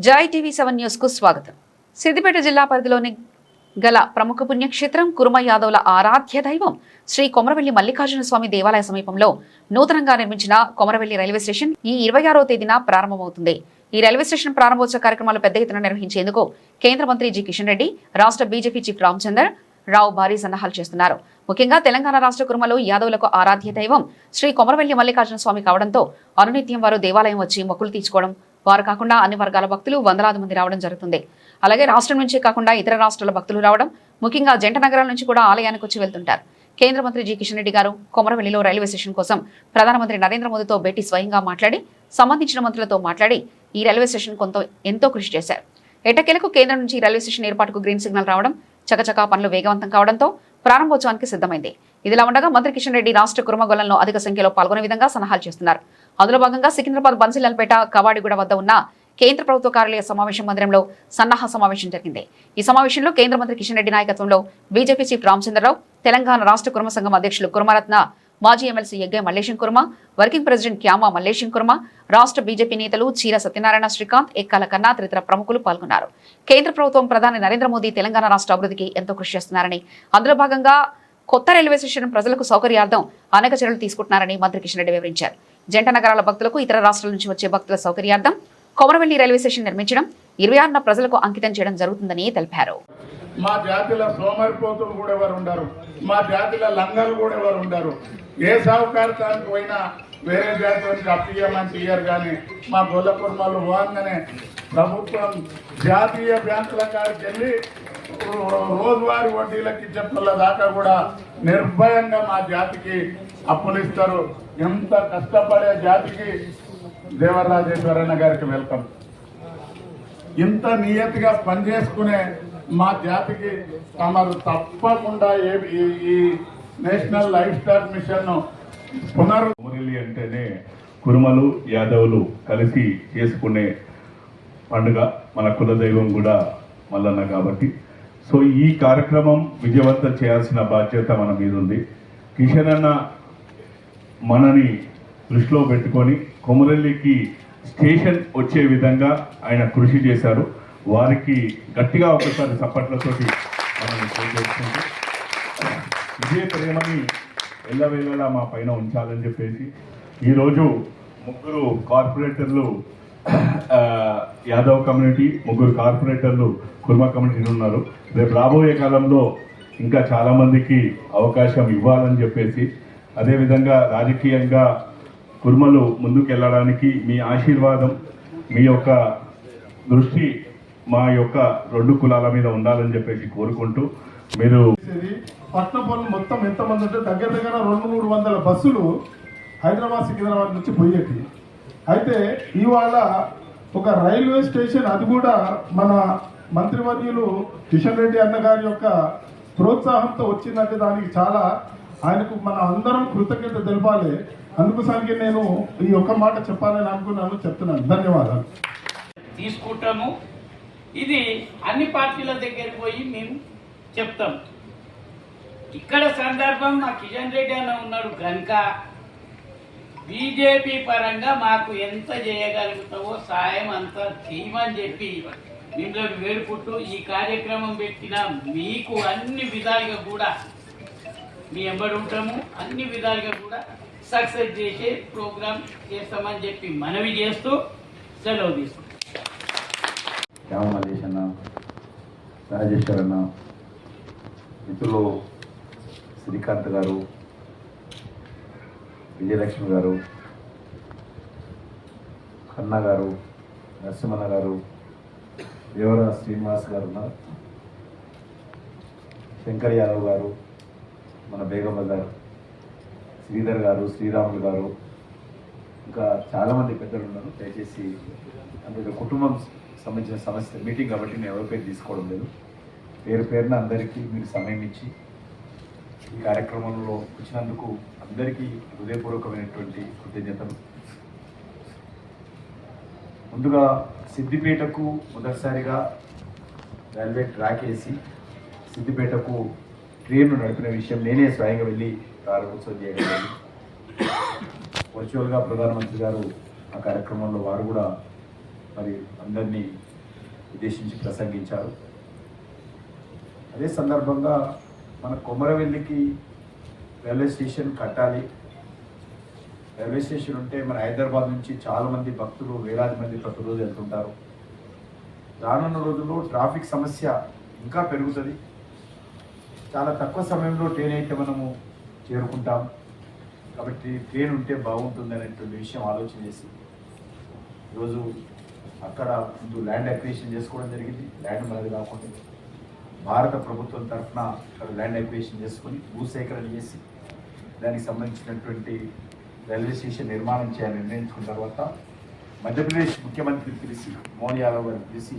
జై TV 7 news కు స్వాగతం. సిద్దిపేట జిల్లా పరిధిలోని గల ప్రముఖ పుణ్యక్షేత్రం కురుమ యాదవుల ఆరాధ్య దైవం శ్రీ కొమరవెల్లి మల్లికార్జున స్వామి దేవాలయ సమీపంలో నూతనంగా నిర్మించిన కొమరవెల్లి రైల్వే స్టేషన్ ఈ 26వ తేదీన ప్రారంభమవుతుంది. ఈ రైల్వే స్టేషన్ ప్రారంభోత్సవ కార్యక్రమాలు పెద్ద ఎత్తున నిర్వహించేందుకు కేంద్ర మంత్రి జి కిషన్ రెడ్డి, రాష్ట్ర బీజేపీ చీఫ్ రామచందర్ రావు భారీ సన్నాహాలు చేస్తున్నారు. ముఖ్యంగా తెలంగాణ రాష్ట్ర కురుమలో యాదవులకు ఆరాధ్య దైవం శ్రీ కొమరవెల్లి మల్లికార్జున స్వామి కావడంతో అనునిత్యం వారు దేవాలయం వచ్చి మొక్కులు తీర్చుకోవడం, వారు కాకుండా అన్ని వర్గాల భక్తులు వందలాది మంది రావడం జరుగుతుంది. అలాగే రాష్ట్రం నుంచే కాకుండా ఇతర రాష్ట్రాల భక్తులు రావడం, ముఖ్యంగా జంట నగరాల నుంచి కూడా ఆలయానికి వచ్చి వెళ్తుంటారు. కేంద్ర మంత్రి జి కిషన్ రెడ్డి గారు కొమరవెల్లిలో రైల్వే స్టేషన్ కోసం ప్రధానమంత్రి నరేంద్ర మోదీతో భేటీ స్వయంగా మాట్లాడి సంబంధించిన మంత్రులతో మాట్లాడి ఈ రైల్వే స్టేషన్ ఎంతో కృషి చేశారు. ఎట్టకేలకు కేంద్రం నుంచి రైల్వే స్టేషన్ ఏర్పాటుకు గ్రీన్ సిగ్నల్ రావడం, చకచకా పనులు వేగవంతం కావడంతో ప్రారంభోత్సవానికి సిద్ధమైంది. ఇదిలా ఉండగా మంత్రి కిషన్ రెడ్డి రాష్ట్ర కురుమగొల్లంలో అధిక సంఖ్యలో పాల్గొనే విధంగా సన్నాహాలు చేస్తున్నారు. అందులో భాగంగా సికింద్రాబాద్ బన్సిలాల్పేట కవాడిగూడ వద్ద ఉన్న కేంద్ర ప్రభుత్వ కార్యాలయ సమావేశం మందిరంలో సన్నాహ సమావేశం జరిగింది. ఈ సమావేశంలో కేంద్ర మంత్రి కిషన్ రెడ్డి నాయకత్వంలో బీజేపీ చీఫ్ రామచంద్రరావు, తెలంగాణ రాష్ట్ర కుర్మ సంఘం అధ్యక్షులు కుర్మరత్న, మాజీ ఎమ్మెల్సీ ఎగ్గై మల్లేశం కుర్మ, వర్కింగ్ ప్రెసిడెంట్ క్యామా మల్లేశం కుర్మ, రాష్ట్ర బీజేపీ నేతలు చీర సత్యనారాయణ, శ్రీకాంత్, ఎక్కాల కన్నా తదితర ప్రముఖులు పాల్గొన్నారు. కేంద్ర ప్రభుత్వం ప్రధాని నరేంద్ర మోదీ తెలంగాణ రాష్ట్ర అభివృద్ధికి ఎంతో కృషి చేస్తున్నారని, అందులో భాగంగా కొత్త రైల్వే స్టేషన్ ప్రజలకు సౌకర్యార్థం అనేక చర్యలు తీసుకుంటున్నారని మంత్రి కిషన్ రెడ్డి వివరించారు. జంట నగరాల భక్తులకు, ఇతర రాష్ట్రాల నుంచి వచ్చే భక్తుల సౌకర్యార్థం కొమరవెల్లి రైల్వే స్టేషన్ నిర్మించడం 26న ప్రజలకు అంకితం చేయడం జరుగుతుందని తెలిపారు. మా జాతిలో సోమరిపోతులు కూడా ఎవరు ఉండరు, మా జాతిలో లంగలు కూడా ఎవరు ఉండరు. ఏ సహకారానికి పోయినా వేరే జాతికి అప్పియమని తీయరు. కానీ మా గొల్ల కుర్మాలు పోగానే ప్రభుత్వం జాతీయ బ్యాంకుల కాడికి వెళ్ళి రోజువారీ వడ్డీలకి ఇచ్చే దాకా కూడా నిర్భయంగా మా జాతికి అప్పులు ఇస్తారు. ఎంత కష్టపడే జాతికి దేవరాజేశ్వరన్న గారికి వెల్కమ్. ఇంత నియతిగా పనిచేసుకునే మా జాతికి తమరు తప్పకుండా ఈ national livestock mission Komaravelli అంటేనే కురుమలు యాదవులు కలిసి చేసుకునే పండుగ, మన కులదైవం కూడా మల్లన్న కాబట్టి సో ఈ కార్యక్రమం విజయవంతం చేయాల్సిన బాధ్యత మన మీద ఉంది. కిషన్ అన్న మనని దృష్టిలో పెట్టుకొని కొమరవెల్లికి స్టేషన్ వచ్చే విధంగా ఆయన కృషి చేశారు. వారికి గట్టిగా ఒకసారి చప్పట్లతోటి మనం చేసుకుంటూ ఇదే ప్రేమని ఎల్లవేళలా మా పైన ఉంచాలని చెప్పేసి ఈరోజు ముగ్గురు కార్పొరేటర్లు యాదవ్ కమ్యూనిటీ, ముగ్గురు కార్పొరేటర్లు కుర్మ కమ్యూనిటీ ఉన్నారు. రేపు రాబోయే కాలంలో ఇంకా చాలామందికి అవకాశం ఇవ్వాలని చెప్పేసి, అదేవిధంగా రాజకీయంగా కుర్మలు ముందుకు వెళ్ళడానికి మీ ఆశీర్వాదం, మీ యొక్క దృష్టి మా యొక్క రెండు కులాల మీద ఉండాలని చెప్పేసి కోరుకుంటూ మీరు పట్టణపల్లి మొత్తం ఎంతమంది ఉంటే దగ్గర దగ్గర 200-300 బస్సులు హైదరాబాద్ సికింద్రాబాద్ నుంచి పోయేటి. అయితే ఇవాళ ఒక రైల్వే స్టేషన్, అది కూడా మన మంత్రివర్యులు కిషన్ రెడ్డి అన్న గారి యొక్క ప్రోత్సాహంతో వచ్చిందంటే దానికి చాలా ఆయనకు మన అందరం కృతజ్ఞత తెలపాలి. అందుకోసానికి నేను ఈ ఒక్క మాట చెప్పాలని అనుకున్నాను, చెప్తున్నాను. ధన్యవాదాలు. తీసుకుంటాము. ఇది అన్ని పార్టీల దగ్గరికి పోయి మేము చెప్తాం. ఇక్కడ సందర్భం మా కిషన్ రెడ్డి అన్న ఉన్నాడు కనుక బీజేపీ పరంగా మాకు ఎంత చేయగలుగుతావో సాయం అంతా చేయమని చెప్పి మిమ్మల్ని వేడుకుంటూ ఈ కార్యక్రమం పెట్టిన మీకు అన్ని విధాలుగా కూడా మీ ఎంబడి ఉంటాము, అన్ని విధాలుగా కూడా సక్సెస్ చేసే ప్రోగ్రామ్ చేస్తామని చెప్పి మనవి చేస్తూ సెలవు తీసుకుంటాం. మల్లేశ్ అన్న, రాజేశ్వర్ అన్న, మిత్రులు శ్రీకాంత్ గారు, విజయలక్ష్మి గారు, కన్నా గారు, నరసింహన్న గారు, దేవరా శ్రీనివాస్ గారు ఉన్నారు, శంకర్ యాదవ్ గారు, మన బేగం బజార్ శ్రీధర్ గారు, శ్రీరాములు గారు, ఇంకా చాలామంది పెద్దలు ఉన్నారు. దయచేసి అందులో కుటుంబం సంబంధించిన సమస్య మీటింగ్ కాబట్టి నేను ఎవరి పేరు తీసుకోవడం లేదు. పేరు పేరున అందరికీ మీరు సమయం ఇచ్చి ఈ కార్యక్రమంలో వచ్చినందుకు అందరికీ హృదయపూర్వకమైనటువంటి కృతజ్ఞతలు. ముందుగా సిద్దిపేటకు మొదటిసారిగా రైల్వే ట్రాక్ వేసి సిద్దిపేటకు ట్రైన్ను నడిపిన విషయం నేనే స్వయంగా వెళ్ళి ప్రారంభోత్సవం చేయగలిగాను. వర్చువల్గా ప్రధానమంత్రి గారు ఆ కార్యక్రమంలో వారు కూడా మరి అందరినీ ఉద్దేశించి ప్రసంగించారు. అదే సందర్భంగా మన కొమరవెల్లికి రైల్వే స్టేషన్ కట్టాలి. రైల్వే స్టేషన్ ఉంటే మన హైదరాబాద్ నుంచి చాలామంది భక్తులు వేలాది మంది ప్రతిరోజు వెళ్తుంటారు. రానున్న రోజుల్లో ట్రాఫిక్ సమస్య ఇంకా పెరుగుతుంది. చాలా తక్కువ సమయంలో ట్రైన్ అయితే మనము చేరుకుంటాం. కాబట్టి ట్రైన్ ఉంటే బాగుంటుంది అనేటువంటి విషయం ఆలోచన చేసి ఈరోజు అక్కడ ముందు ల్యాండ్ అక్విజిషన్ చేసుకోవడం జరిగింది. ల్యాండ్ మనది కాకుండా భారత ప్రభుత్వం తరఫున అక్కడ ల్యాండ్ అక్విజిషన్ చేసుకొని భూసేకరణ చేసి దానికి సంబంధించినటువంటి రైల్వే స్టేషన్ నిర్మాణం చేయాలని నిర్ణయించుకున్న తర్వాత మధ్యప్రదేశ్ ముఖ్యమంత్రి పిలిచి మోహన్ యాదవ్ గారిని పిలిచి